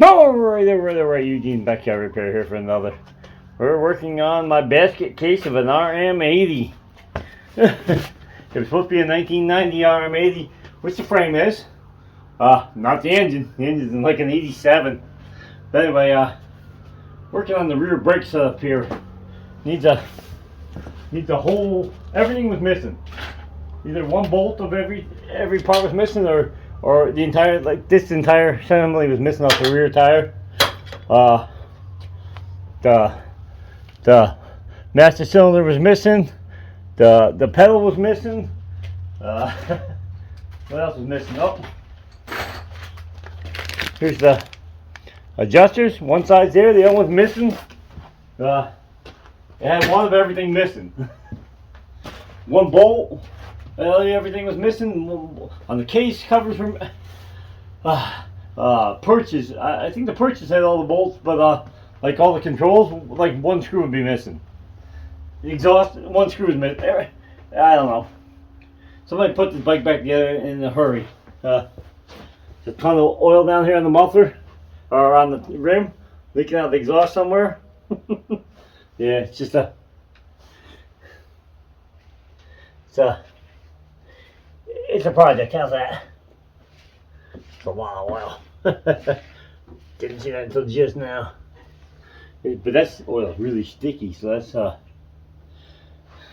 Alright, Eugene Backyard Repair here for another. We're working on my basket case of an RM80. It was supposed to be a 1990 RM80, which the frame is. Not the engine. The engine's in like an 87. But anyway, working on the rear brake setup here. Needs a whole, everything was missing. Either one bolt of every part was missing, or the entire, like this entire assembly was missing off the rear tire. The master cylinder was missing. The pedal was missing. What else was missing? Oh, here's the adjusters. One side's there, the other one's missing. It had one of everything missing. One bolt. Everything was missing on the case covers. Perches. I think the perches had all the bolts, but like all the controls, like one screw would be missing. The exhaust, one screw was missing. I don't know. Somebody put this bike back together in a hurry. There's a ton of oil down here on the muffler, or on the rim, leaking out the exhaust somewhere. Yeah, it's a project. How's that? It's a lot of oil. Didn't see that until just now. But that's oil, really sticky. So that's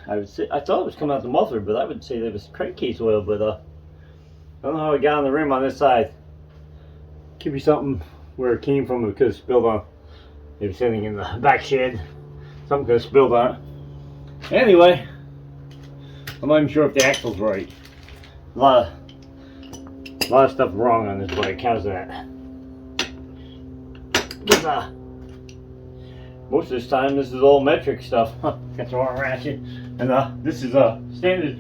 I would say, I thought it was coming out the muffler, but I would say that was crankcase oil. But I don't know how it got on the rim on this side. Could be something where it came from. It could have spilled on. It was sitting in the back shed. Something could have spilled on it. Anyway, I'm not even sure if the axle's right. A lot of stuff wrong on this bike. How's that? Most of this time, this is all metric stuff. Got the wrong ratchet, and this is standard.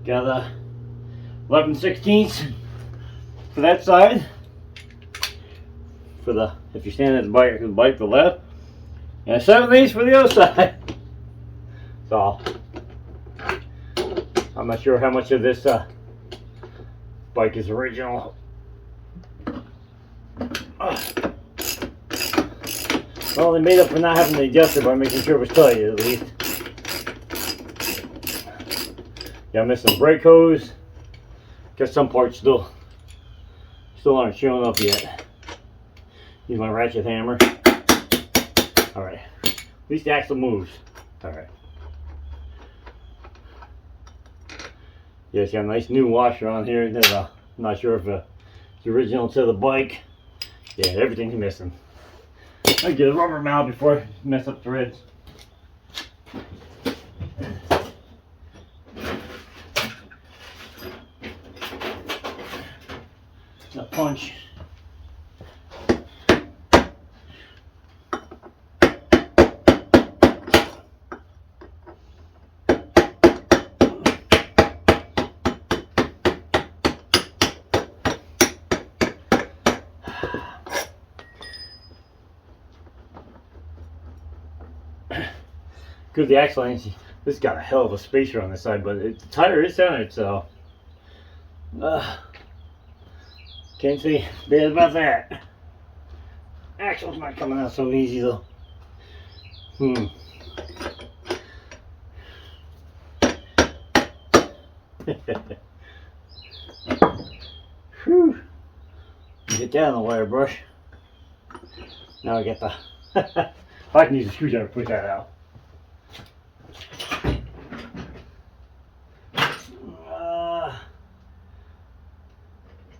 Got 11/16 for that side. For the, if you're standing at the bike to the left, and 7/8 for the other side. So I'm not sure how much of this bike is original. Well, they made up for not having the adjuster by making sure it was tight at least. Yeah, I'm missing brake hose. Got some parts still aren't showing up yet. Use my ratchet hammer. Alright. At least the axle moves. Alright. Yeah, it's got a nice new washer on here. I'm not sure if it's original to the bike. Yeah, everything's missing. I get a rubber mount before I mess up threads. A punch. Good, the axle ain't. This got a hell of a spacer on this side, but the tire is centered, so can't say bad about that. Axle's not coming out so easy though. Whew. Get down the wire brush. Now I get the. I can use a screwdriver to push that out.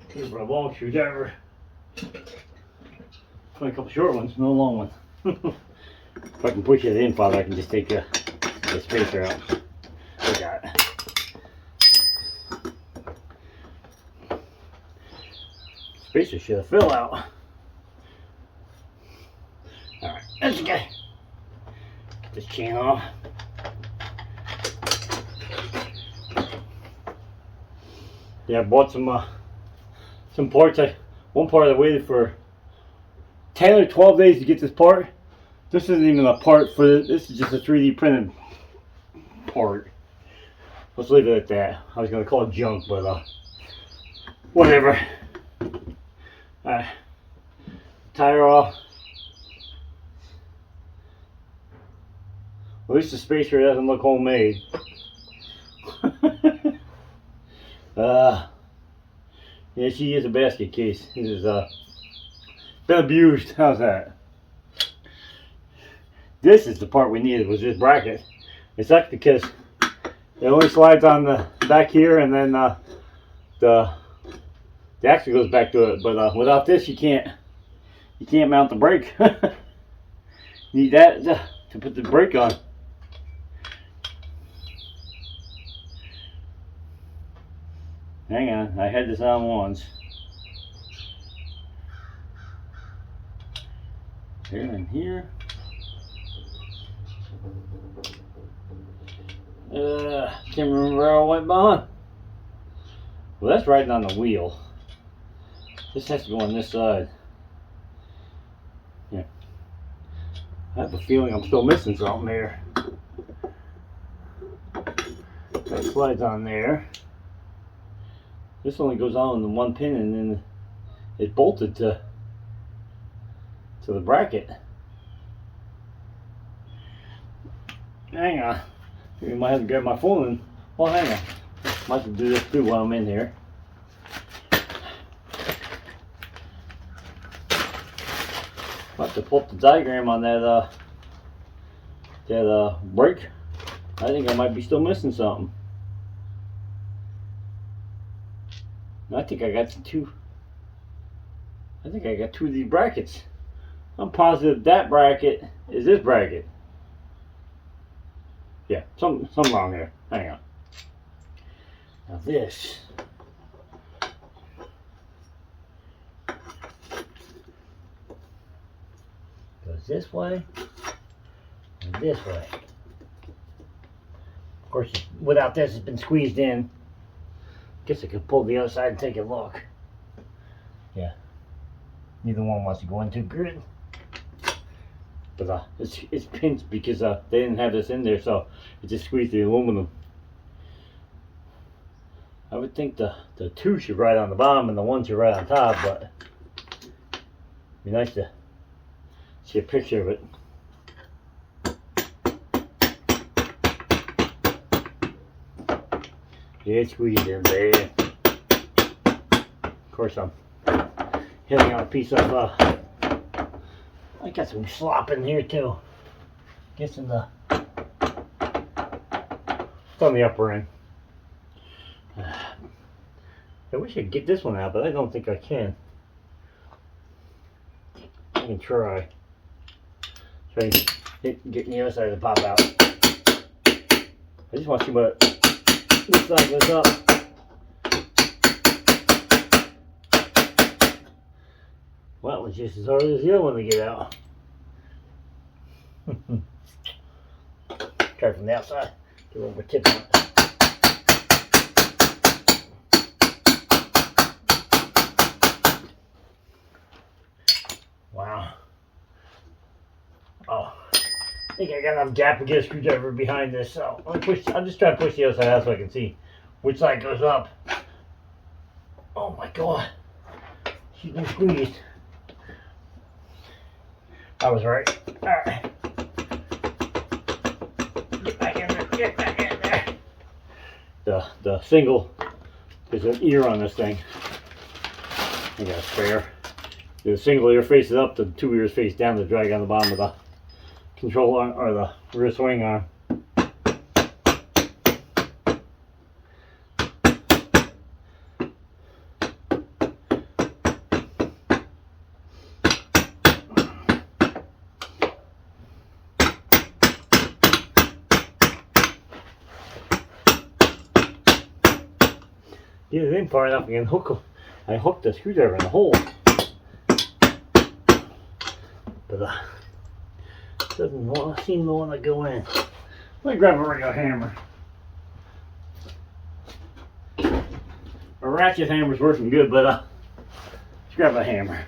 Here's my long screwdriver. Only a couple short ones, no long one. If I can push it in, Father, I can just take the spacer out. I got it. Spacer should have fell out. Alright, that's okay. Get this chain off. Yeah, I bought some parts. One part I waited for 10 or 12 days to get this part. This isn't even a part for this is just a 3D printed part. Let's leave it at that. I was gonna call it junk, but whatever. Alright, tire off. At least the spacer doesn't look homemade. Yeah, she is a basket case. It is been abused. How's that? This is the part we needed, was this bracket. It sucks because it only slides on the back here, and then the axle goes back to it. But without this, you can't mount the brake. You need that to put the brake on. Hang on, I had this on once. Here and here. Can't remember where I went behind. Well, that's riding on the wheel. This has to go on this side. Yeah. I have a feeling I'm still missing something here. That slides on there. This only goes on the one pin, and then it's bolted to the bracket. Hang on. You might have to grab my phone and, well, hang on. Might have to do this too while I'm in here. Might have to pull up the diagram on that brake. I think I might be still missing something. I think I got two. I think I got two of these brackets. I'm positive that bracket is this bracket. Yeah, something wrong there. Hang on. Now this. Goes this way and this way. Of course, without this, it's been squeezed in. Guess I could pull the other side and take a look. Yeah. Neither one wants to go into grid. But it's pinched because they didn't have this in there, so it just squeezed the aluminum. I would think the two should ride on the bottom and the one should ride on top, but it'd be nice to see a picture of it. Yeah, it's squeezed in there. Of course, I'm hitting on a piece of I got some slop in here too. Guessing it's on the upper end. I wish I could get this one out, but I don't think I can. I can try. Try getting the other side to pop out. I just want to see what this side goes up. Well, it was just as hard as the other one to get out. Try from the outside. Get a little more tip on it. Wow. Oh, I think I got enough gap to get a screwdriver behind this. So I'll just try to push the other side out so I can see which side goes up. Oh my God. She's been squeezed. I was right. Alright. Get back in there. Get back in there. The single, there's an ear on this thing. I got a spare. The single ear faces up, the two ears face down to drag on the bottom of the control arm or the rear swing arm. Get it in far enough, I hooked the screwdriver in the hole. But doesn't seem to want to go in. Let me grab a regular hammer. A ratchet hammer's working good, but let's grab a hammer.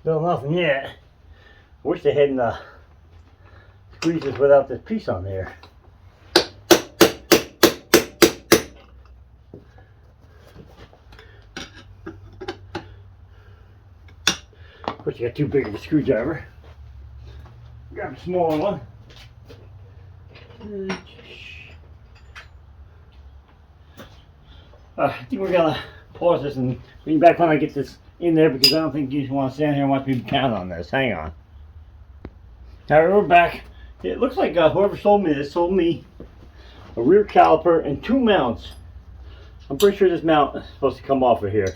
Still nothing yet. I wish they hadn't squeezed this without this piece on there. Of course, you got too big of a screwdriver. Grab a smaller one. I think we're gonna pause this and bring back when I get this in there, because I don't think you want to stand here and watch me count on this. Hang on. Alright, we're back. It looks like whoever sold me this sold me a rear caliper and 2 mounts. I'm pretty sure this mount is supposed to come off of here.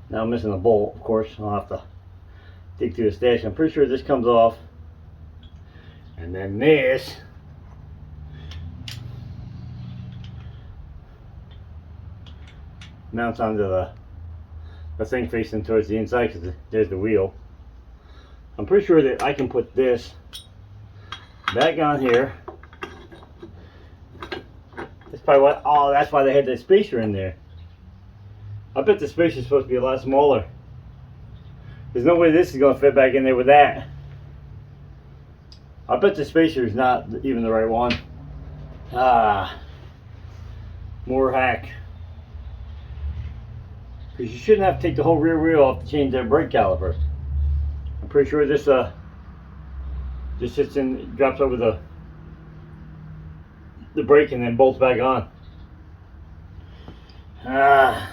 Now I'm missing a bolt, of course. I'll have to dig through the stash. I'm pretty sure this comes off. And then this mounts onto the thing facing towards the inside, because there's the wheel. I'm pretty sure that I can put this back on here. That's probably what, oh, that's why they had that spacer in there. I bet the spacer is supposed to be a lot smaller. There's no way this is going to fit back in there with that. I bet the spacer is not even the right one. More hack. Because you shouldn't have to take the whole rear wheel off to change that brake caliper. I'm pretty sure this just sits in, drops over the brake and then bolts back on. I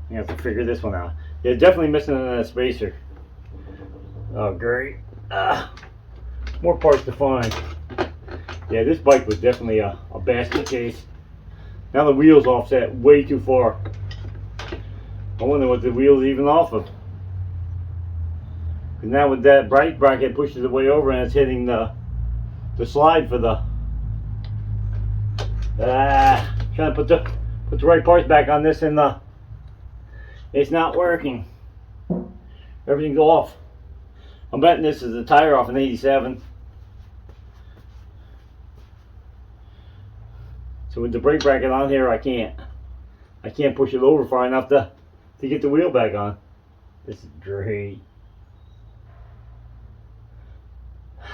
have to figure this one out. Yeah, definitely missing a spacer. Oh, great. More parts to find. Yeah, this bike was definitely a basket case. Now the wheel's offset way too far. I wonder what the wheel's even off of. Because now with that brake bracket pushes it way over and it's hitting the slide for the trying to put the right parts back on this, and it's not working. Everything's off. I'm betting this is a tire off an 87. So with the brake bracket on here, I can't push it over far enough to get the wheel back on. This is great. I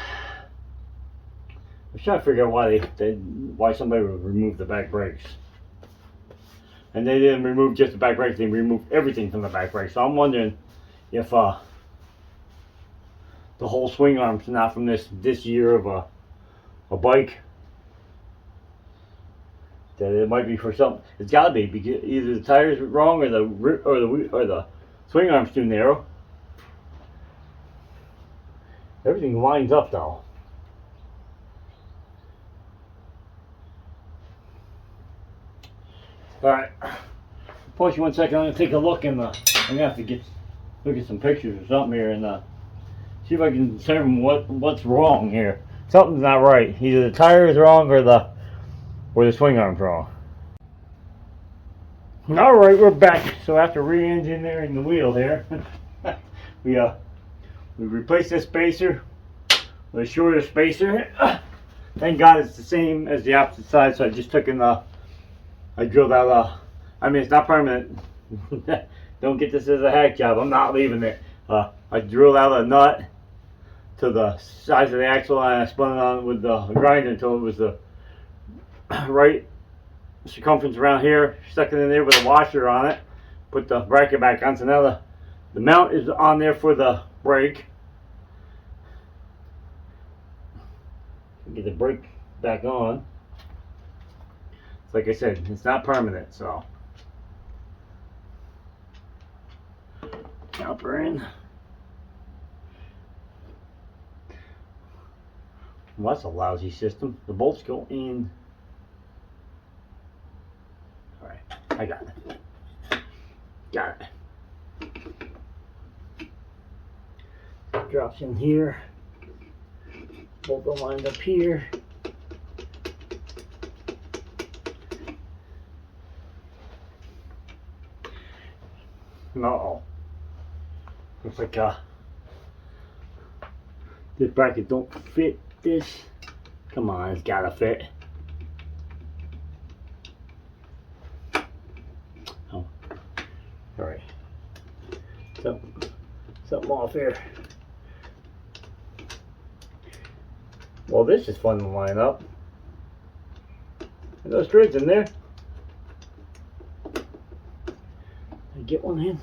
was trying to figure out why somebody would remove the back brakes. And they didn't remove just the back brakes, they removed everything from the back brakes. So I'm wondering if the whole swing arm's not from this year of a bike. That it might be for something. It's got to be, because either the tire's wrong or the swing arm's too narrow. Everything lines up though. All right, pause you 1 second. I'm gonna take a look, and I'm gonna have to look at some pictures or something here and see if I can determine what's wrong here. Something's not right. Either the tire is wrong or the swing arm's wrong. All right, we're back. So after re-engineering the wheel here, we replaced this spacer with a shorter spacer. Thank God it's the same as the opposite side. So I just took in I drilled out I mean, it's not permanent. Don't get this as a hack job. I'm not leaving it. I drilled out a nut to the size of the axle, and I spun it on with the grinder until it was the right circumference around here. Stuck it in there with a washer on it. Put the bracket back on. So now the mount is on there for the brake. Get the brake back on. Like I said, it's not permanent, so caliper in. Well, that's a lousy system. The bolts go in. All right, I got it. Got it. Drops in here. Bolt will wind up here. Uh-oh. Looks like this bracket don't fit this. Come on, it's gotta fit. Something off here. Well, this is fun to line up. Are those threads in there? I get one in.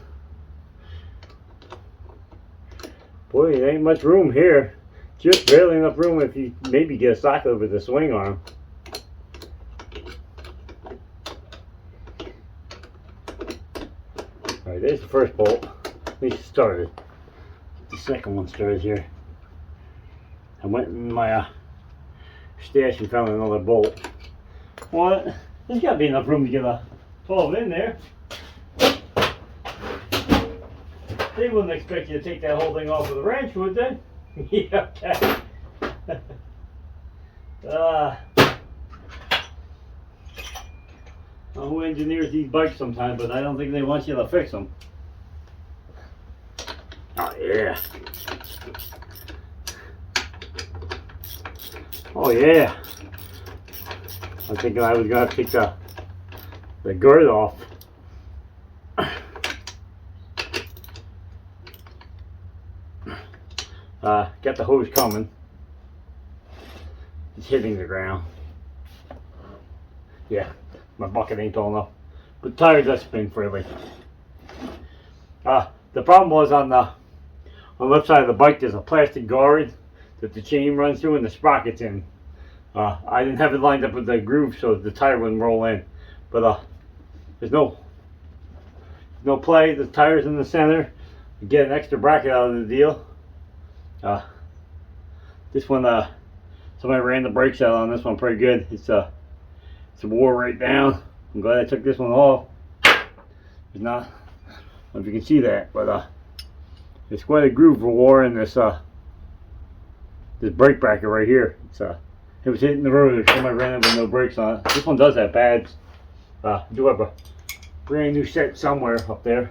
Boy, there ain't much room here. Just barely enough room if you maybe get a socket over the swing arm. Alright, there's the first bolt. At least it started. The second one started here. I went in my stash and found another bolt. Well, there's got to be enough room to get a 12 in there. They wouldn't expect you to take that whole thing off with a wrench, would they? Yeah, okay. Who engineers these bikes sometimes, but I don't think they want you to fix them. Oh yeah. Oh yeah. I'm thinking I was gonna take the girth off. Got the hose coming. It's hitting the ground. Yeah, my bucket ain't tall enough. But tires that spin freely. The problem was on the left side of the bike there's a plastic guard that the chain runs through and the sprocket's in. I didn't have it lined up with the groove so the tire wouldn't roll in. But there's no play. The tire's in the center. You get an extra bracket out of the deal. This one, somebody ran the brakes out on this one pretty good. It's wore right down. I'm glad I took this one off. It's not, I don't know if you can see that, but there's quite a groove for wore in this this brake bracket right here. It was hitting the road. Somebody ran it with no brakes on it. This one does have pads. I do have a brand new set somewhere up there.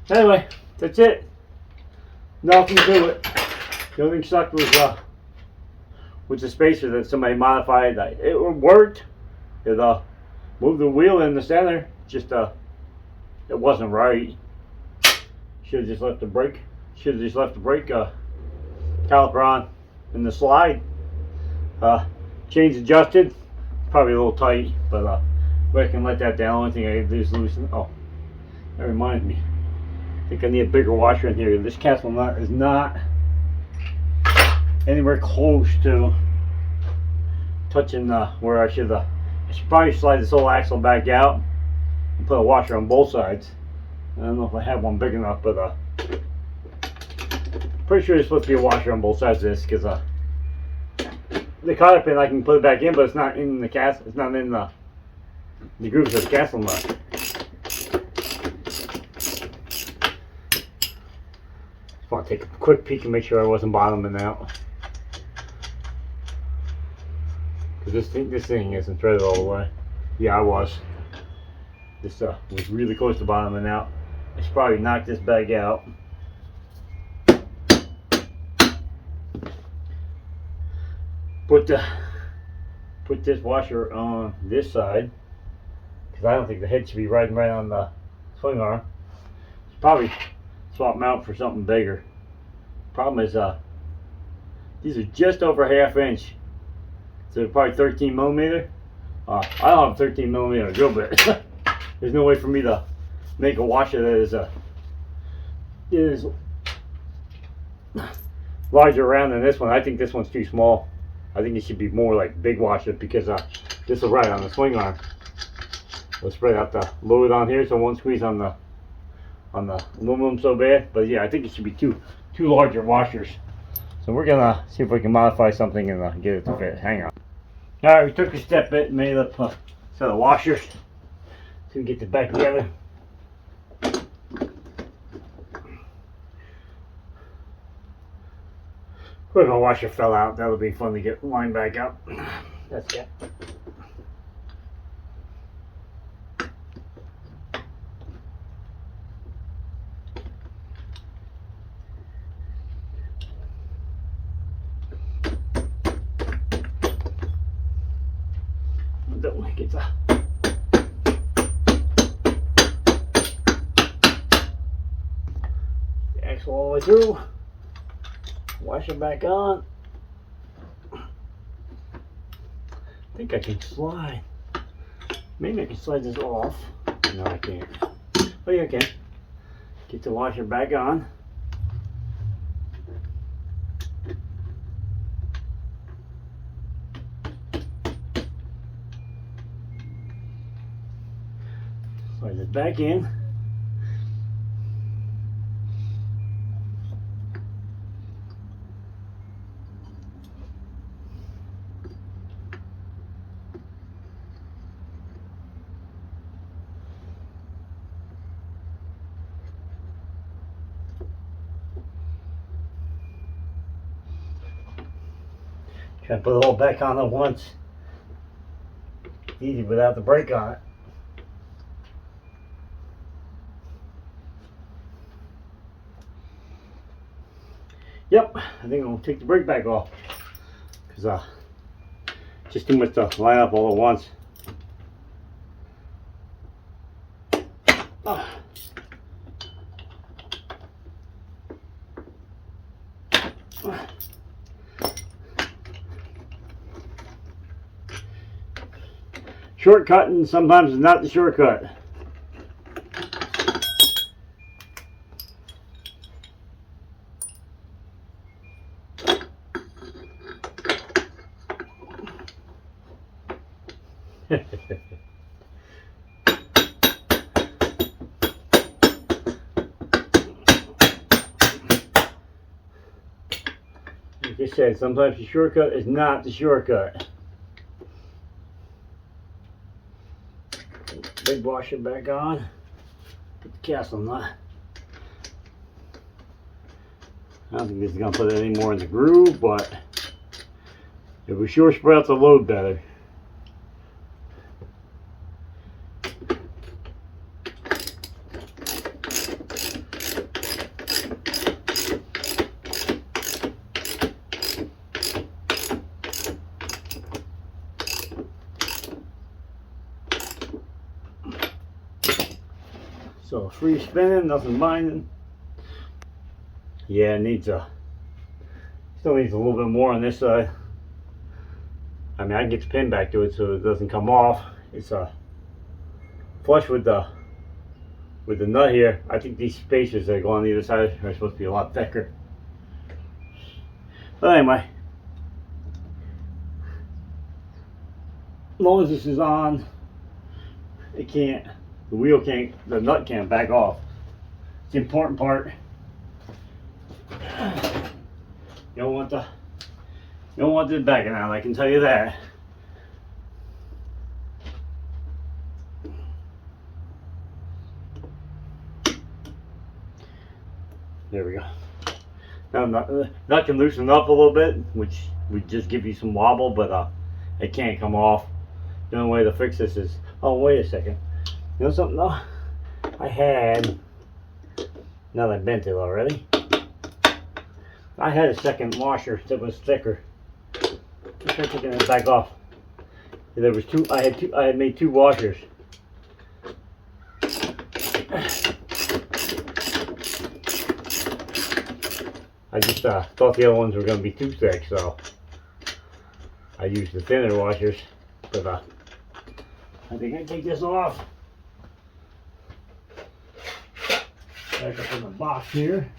Anyway, that's it. Nothing to it. The only thing sucked was the spacer that somebody modified. It worked. It moved the wheel in the center. Just it wasn't right. Should have just left the brake. Should have just left the brake caliper on in the slide. Chains adjusted. Probably a little tight, but I can let that down. Only thing I can do is loosen. Oh, that reminds me. I think I need a bigger washer in here. This castle nut is not anywhere close to touching where I should probably slide this whole axle back out and put a washer on both sides. I don't know if I have one big enough, but pretty sure there's supposed to be a washer on both sides of this because the cotter pin I can put it back in, but it's not in the castle. It's not in the grooves of the castle nut. Just want to take a quick peek and make sure I wasn't bottoming out. Because this thing isn't threaded all the way. Yeah, I was. This was really close to bottoming out. I should probably knock this bag out. Put this washer on this side because I don't think the head should be riding right on the swing arm. Should probably swap them out for something bigger. Problem is these are just over ½ inch, so they're probably 13 millimeter. I don't have 13 millimeter drill bit. There's no way for me to make a washer that is larger around than this one. I think this one's too small. I think it should be more like big washer because this will ride on the swing arm. We'll spread out the load on here so it won't squeeze on the aluminum so bad. But yeah, I think it should be two larger washers. So we're gonna see if we can modify something and get it to fit. Hang on. All right, we took a step bit and made up a set of washers. So we get this back together. If my washer fell out, that would be fun to get lined back up. That's it. Don't think it's axle all the way through. Wash it back on. I think I can slide. Maybe I can slide this off. No, I can't. Oh yeah, I can. Get the washer back on. Slide it back in. Try to put it all back on at once. Easy without the brake on it. Yep, I think I'm gonna take the brake back off because just too much to line up all at once. Shortcutting sometimes is not the shortcut. Like I said, sometimes the shortcut is not the shortcut. Big washer back on. Put the castle nut. I don't think this is going to put any more in the groove, but it will sure spread out the load better. So free spinning, nothing binding. Yeah, it needs still needs a little bit more on this side. I mean, I can get the pin back to it so it doesn't come off. It's flush with the nut here. I think these spacers that go on either side are supposed to be a lot thicker. But anyway, as long as this is on, the wheel can't, the nut can't back off. It's the important part. You don't want this backing out, I can tell you that. There we go. Now nut can loosen up a little bit, which would just give you some wobble, but it can't come off. The only way to fix this is, oh wait a second. You know something though? I had, now that I bent it already, I had a second washer that was thicker. Let's try taking it back off. There was two. I had made two washers. I just thought the other ones were going to be too thick, so I used the thinner washers. But I think I can take this off. Back up in the box here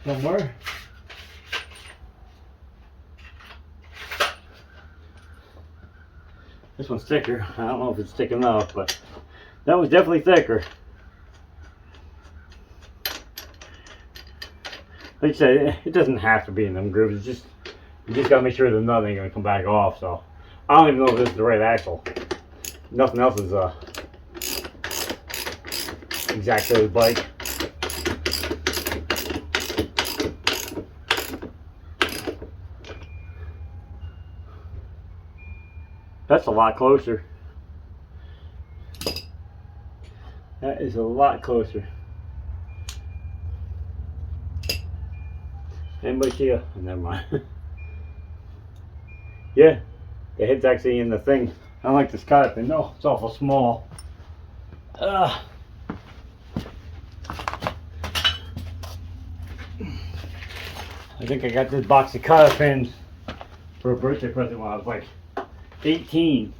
somewhere. This one's thicker. I don't know if it's thick enough, but that was definitely thicker. Like I said, it doesn't have to be in them grooves. It's just, you just gotta make sure the nut ain't gonna come back off. So I don't even know if this is the right axle. Nothing else is exactly like. That's a lot closer. That is a lot closer. Anybody see a? Oh, never mind. Yeah, the head's actually in the thing. I don't like this cut thing. No, it's awful small. I think I got this box of cotter pins for a birthday present when I was like 18.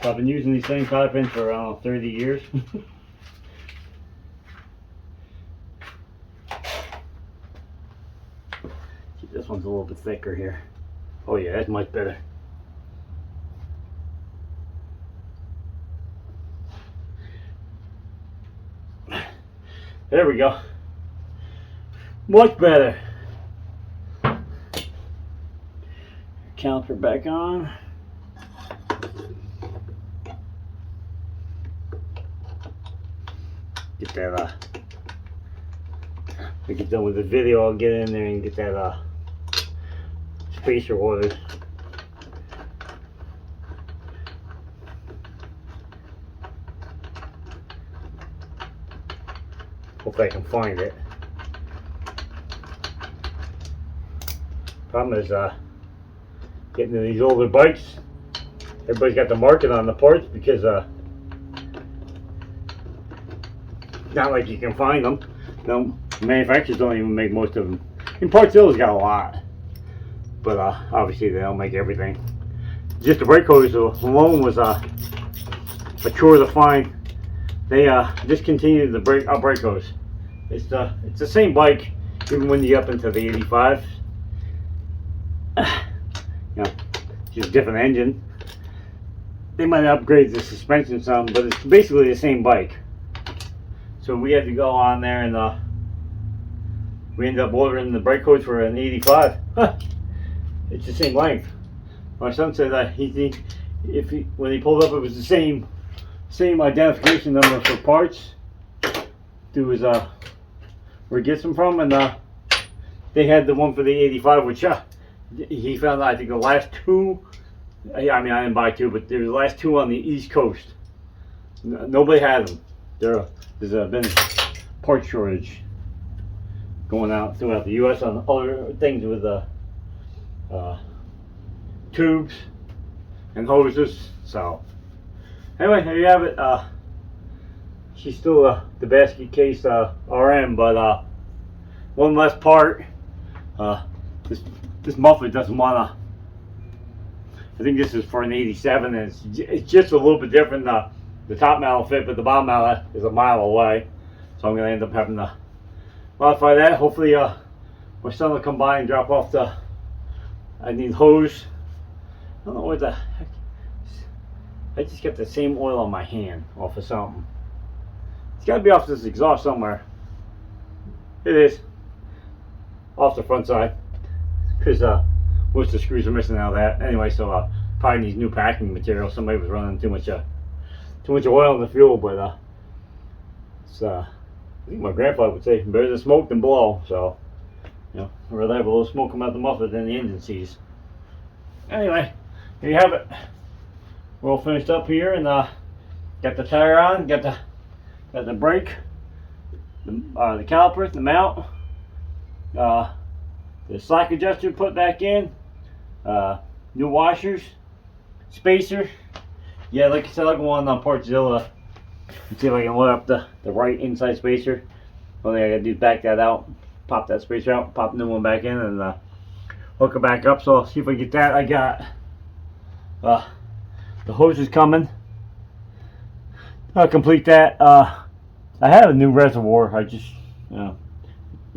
So I've been using these same cotter pins for around 30 years. This one's a little bit thicker here. Oh yeah, that's much better. There we go. Much better. Caliper back on. Get that we get done with the video, I'll get in there and get that spacer ordered. Hopefully I can find it. Problem is getting to these older bikes, everybody's got the market on the parts because not like you can find them. No, manufacturers don't even make most of them. And Parts Zill's got a lot, but obviously they don't make everything. Just the brake hose alone was a chore to find. They discontinued the brake hose. It's the same bike even when you get up into the 85. You know, just a different engine. They might upgrade the suspension some, but it's basically the same bike. So we had to go on there and we ended up ordering the brake hose for an 85. It's the same length. My son said that when he pulled up, it was the same identification number for parts to his where he gets them from, and they had the one for the 85, which he found out I think the last two. I mean, I didn't buy two, but there were the last two on the East Coast. Nobody had them. There's been part shortage going out throughout the U.S. on other things with tubes and hoses. So anyway, there you have it. She's still the basket case RM, but one less part. This muffler doesn't wanna. I think this is for an 87, and it's just a little bit different. The top mount will fit, but the bottom mount is a mile away, so I'm going to end up having to modify that. Hopefully my son will come by and drop off I need hose. I don't know what the heck. I just got the same oil on my hand off of something. It's got to be off this exhaust somewhere. It is. Off the front side, because most of the screws are missing out of that. Anyway, so probably needs new packing material. Somebody was running too much oil in the fuel, but it's I think my grandfather would say better to smoke than blow. So you know, I'd rather have a little smoke come out the muffler than the engine sees. Anyway, here you have it. We're all finished up here, and got the tire on, got the brake, the caliper, the mount, the slack adjuster put back in, new washers, spacer. Yeah, like I said, I'll go on Parts Zilla and see if I can load up the right inside spacer. Only thing I gotta do is back that out, pop that spacer out, pop the new one back in, and hook it back up. So I'll see if I get that. I got the hose is coming. I'll complete that. I have a new reservoir. I just,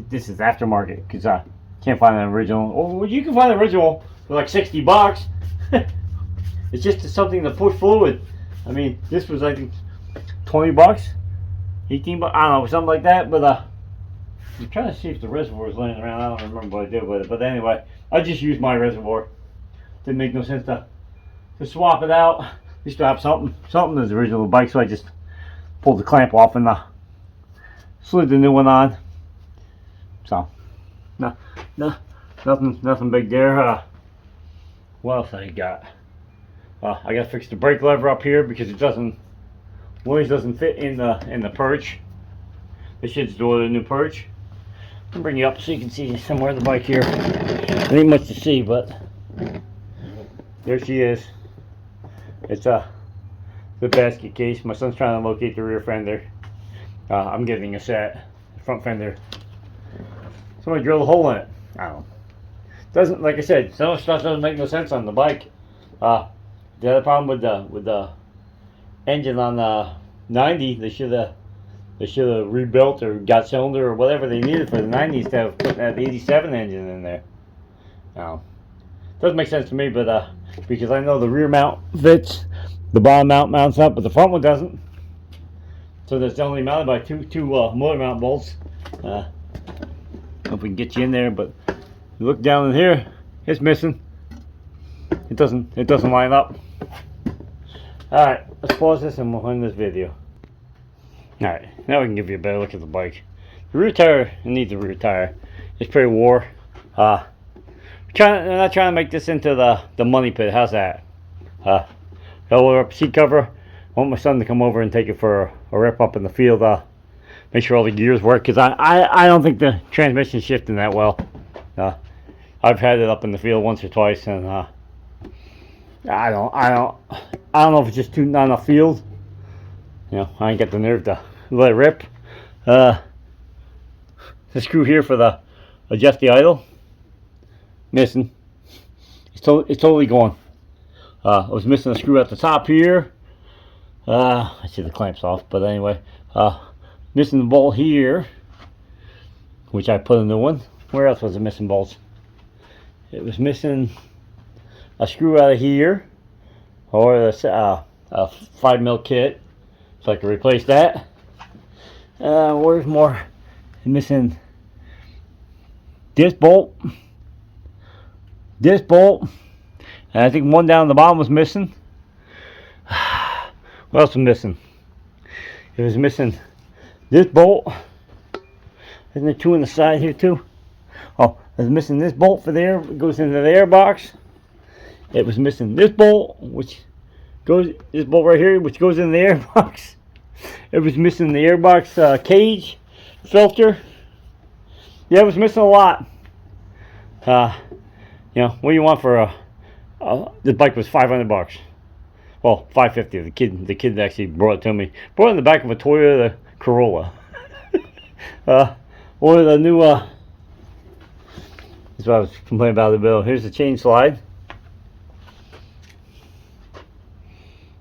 this is aftermarket because I can't find an original. Well, you can find an original for like $60. It's just something to push fluid. I mean, this was I think $20, $18. I don't know, something like that. But I'm trying to see if the reservoir is laying around. I don't remember what I did with it. But anyway, I just used my reservoir. Didn't make no sense to swap it out. At least I have something that's the original bike. So I just pulled the clamp off and slid the new one on. So nothing big there. What else I got? I gotta fix the brake lever up here because it always doesn't fit in the perch. They should just order a new perch. I'll bring you up so you can see somewhere the bike here. There ain't much to see, but there she is. It's the basket case. My son's trying to locate the rear fender. I'm getting a set, front fender. So somebody drilled a hole in it. I don't know. Doesn't, like I said, some of the stuff doesn't make no sense on the bike. The other problem with the engine on the 90, they should have rebuilt or got cylinder or whatever they needed for the 90s to have put that 87 engine in there. Doesn't make sense to me, but because I know the rear mount fits, the bottom mount mounts up, but the front one doesn't. So that's only mounted by two motor mount bolts. Hope we can get you in there, but you look down in here, it's missing. It doesn't line up. All right, let's pause this and we'll end this video. All right, now we can give you a better look at the bike. The rear tire, it needs a rear tire. It's pretty wore. I'm not trying to make this into the money pit. How's that? Lower up seat cover. I want my son to come over and take it for a rip up in the field. Make sure all the gears work, because I don't think the transmission's shifting that well. I've had it up in the field once or twice, and I don't know if it's just not enough field. You know, I ain't got the nerve to let it rip. The screw here for the adjust the idle, missing. It's totally gone. I was missing a screw at the top here. I see the clamps off, but anyway, missing the bolt here, which I put a new one. Where else was it missing bolts? It was missing a screw out of here, or a 5mm kit, so I can replace that. Where's more? I'm missing this bolt, and I think one down the bottom was missing. What else was missing? It was missing this bolt. Isn't there two on the side here too? Oh, it was missing this bolt for there. It goes into the air box. It was missing this bolt, this bolt right here, which goes in the air box. It was missing the airbox cage filter. Yeah, it was missing a lot. You know, what do you want for the bike was $500. Well, $550. The kid actually brought it to me. Brought it in the back of a Toyota Corolla. One of the new. That's what I was complaining about the bill. Here's the chain slide.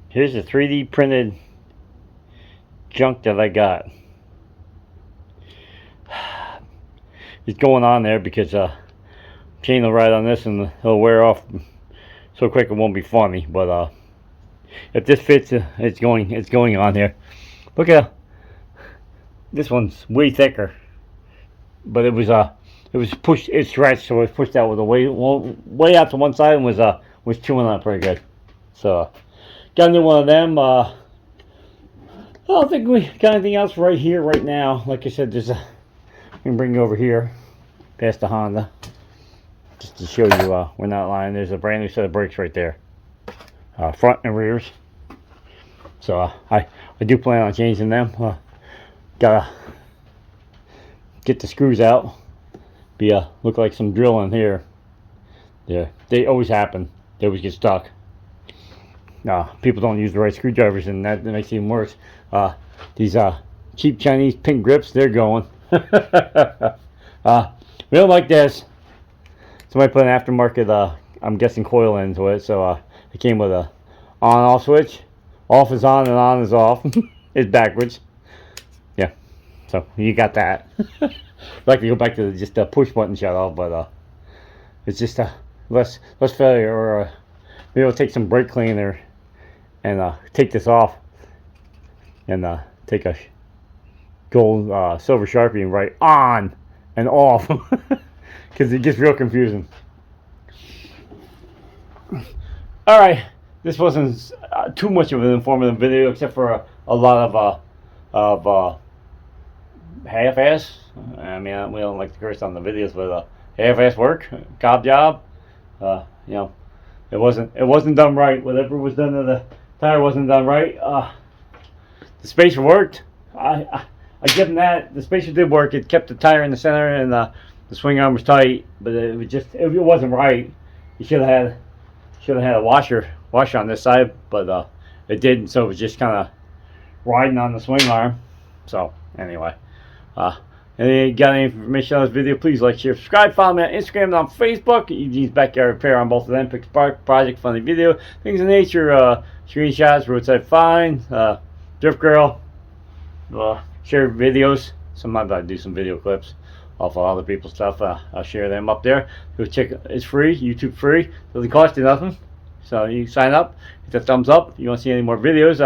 Here's the 3D printed junk that I got. It's going on there because chain will ride on this and it'll wear off so quick it won't be funny. But if this fits, it's going on here. Look at this one's way thicker, but it was pushed, it stretched, so it was pushed out with a way out to one side and was chewing on it pretty good. So got a new one of them. I don't think we got anything else right here right now. Like I said, we can bring you over here past the Honda just to show you we're not lying. There's a brand new set of brakes right there, front and rears. So I do plan on changing them. Gotta get the screws out. Look like some drilling here. Yeah, they always happen. They always get stuck. People don't use the right screwdrivers, and that makes it even worse. These cheap Chinese pink grips, they're going. We don't like this. Somebody put an aftermarket, I'm guessing, coil into it, so it came with a on-off switch. Off is on and on is off. It's backwards. Yeah, so you got that. I'd like to go back to just a push button shut off, but it's just less failure. Or maybe I'll take some brake cleaner and take this off and take a gold silver Sharpie and write on and off, because it gets real confusing. All right, this wasn't too much of an informative video, except for a lot of half-ass. I mean, we don't like to curse on the videos, but half-ass work, cop job. You know, it wasn't done right. Whatever was done to the tire wasn't done right. The spacer worked. I give them that. The spacer did work. It kept the tire in the center, and the swing arm was tight, but it wasn't right. You should have had a washer on this side, but it didn't. So it was just kind of riding on the swing arm. So anyway, And if you got any information on this video, please like, share, subscribe. Follow me on Instagram and on Facebook. Eugene's Backyard Repair on both of them. Fix Park Project, funny video, things of nature, screenshots, roadside finds, Drift Girl, share videos. Sometimes I do some video clips off of other people's stuff. I'll share them up there. Go check. It's free, YouTube free. Doesn't cost you nothing. So you sign up, hit the thumbs up. If you want to see any more videos,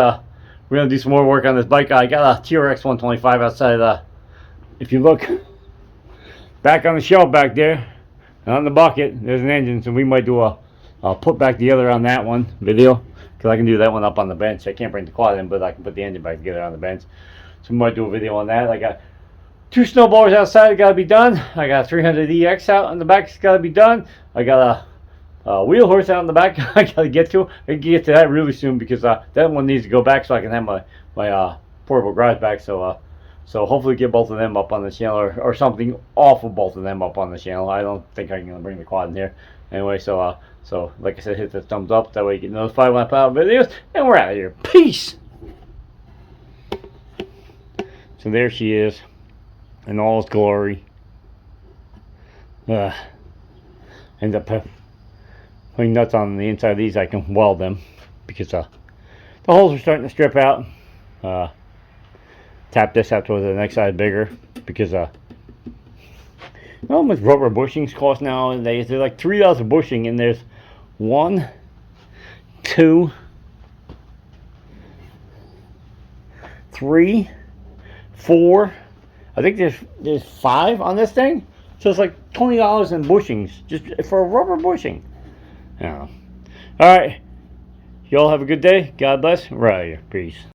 we're gonna do some more work on this bike. I got a TRX 125 outside. If you look back on the shelf back there, on the bucket, there's an engine. So we might do I'll put back together on that one video, because I can do that one up on the bench. I can't bring the quad in, but I can put the engine back together on the bench. So we might do a video on that. I got 2 snowblowers outside that gotta be done. I got a 300EX out on the back that's gotta be done. I got a wheel horse out in the back I gotta get to. I can get to that really soon, because that one needs to go back so I can have my portable garage back. So hopefully get both of them up on the channel, or something off of both of them up on the channel. I don't think I can bring the quad in here. Anyway, so like I said, hit the thumbs up. That way you get notified when I put out videos. And we're out of here. Peace! So there she is, in all its glory. End up putting nuts on the inside of these. I can weld them, because the holes are starting to strip out. Tap this out to the next side bigger, because how much rubber bushings cost nowadays? They're like $3 bushing, and there's 1, 2, 3, 4. I think there's 5 on this thing. So it's like $20 in bushings just for a rubber bushing. I don't know. All right, y'all have a good day. God bless. We're out of here. Peace.